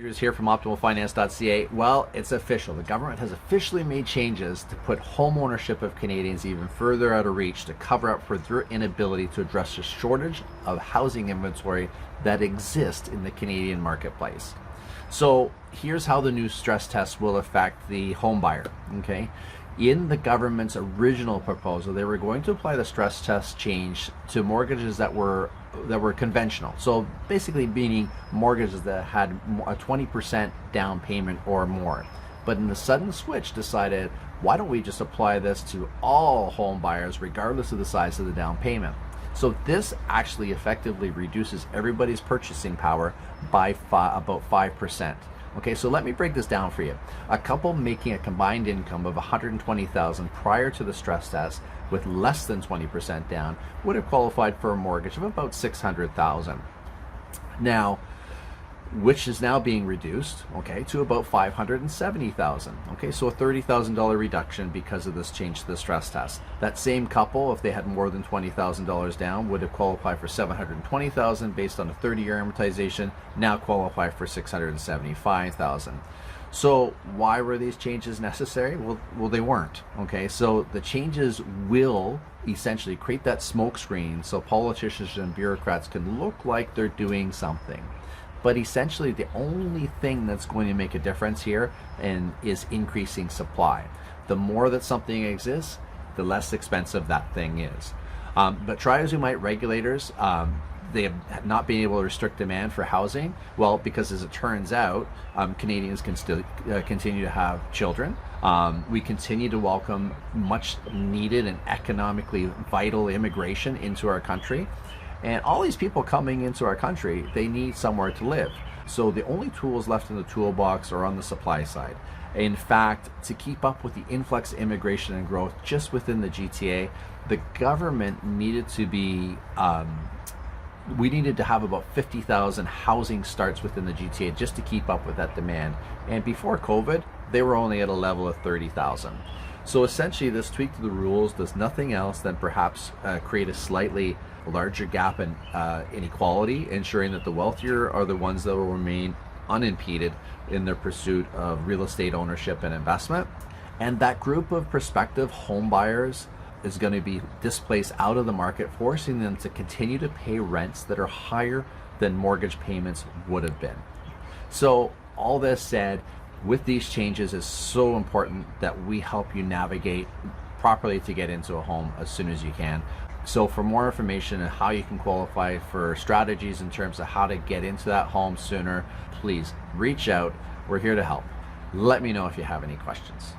Andrews here from optimalfinance.ca. Well, it's official. The government has officially made changes to put home ownership of Canadians even further out of reach to cover up for their inability to address the shortage of housing inventory that exists in the Canadian marketplace. So here's how the new stress test will affect the home buyer, okay? In the government's original proposal, they were going to apply the stress test change to mortgages that were conventional. So basically meaning mortgages that had a 20% down payment or more. But in the sudden switch decided, why don't we just apply this to all home buyers regardless of the size of the down payment? So this actually effectively reduces everybody's purchasing power by about 5%. Okay, so let me break this down for you. A couple making a combined income of $120,000 prior to the stress test with less than 20% down would have qualified for a mortgage of about $600,000. Now, which is now being reduced, okay, to about $570,000. Okay, so a $30,000 reduction because of this change to the stress test. That same couple, if they had more than $20,000 down, would have qualified for $720,000 based on a 30-year amortization. Now qualify for $675,000. So why were these changes necessary? Well, they weren't. Okay, so the changes will essentially create that smokescreen so politicians and bureaucrats can look like they're doing something. But essentially, the only thing that's going to make a difference here is increasing supply. The more that something exists, the less expensive that thing is. But try as you might, regulators, they have not been able to restrict demand for housing. Well, because as it turns out, Canadians can still continue to have children. We continue to welcome much needed and economically vital immigration into our country. And all these people coming into our country, they need somewhere to live. So the only tools left in the toolbox are on the supply side. In fact, to keep up with the influx immigration and growth just within the GTA, the government needed to be, we needed to have about 50,000 housing starts within the GTA just to keep up with that demand. And before COVID, they were only at a level of 30,000. So essentially, this tweak to the rules does nothing else than perhaps create a slightly larger gap in inequality, ensuring that the wealthier are the ones that will remain unimpeded in their pursuit of real estate ownership and investment. And that group of prospective home buyers is going to be displaced out of the market, forcing them to continue to pay rents that are higher than mortgage payments would have been. So all this said, with these changes, it's so important that we help you navigate properly to get into a home as soon as you can. So for more information on how you can qualify for strategies in terms of how to get into that home sooner, please reach out. We're here to help. Let me know if you have any questions.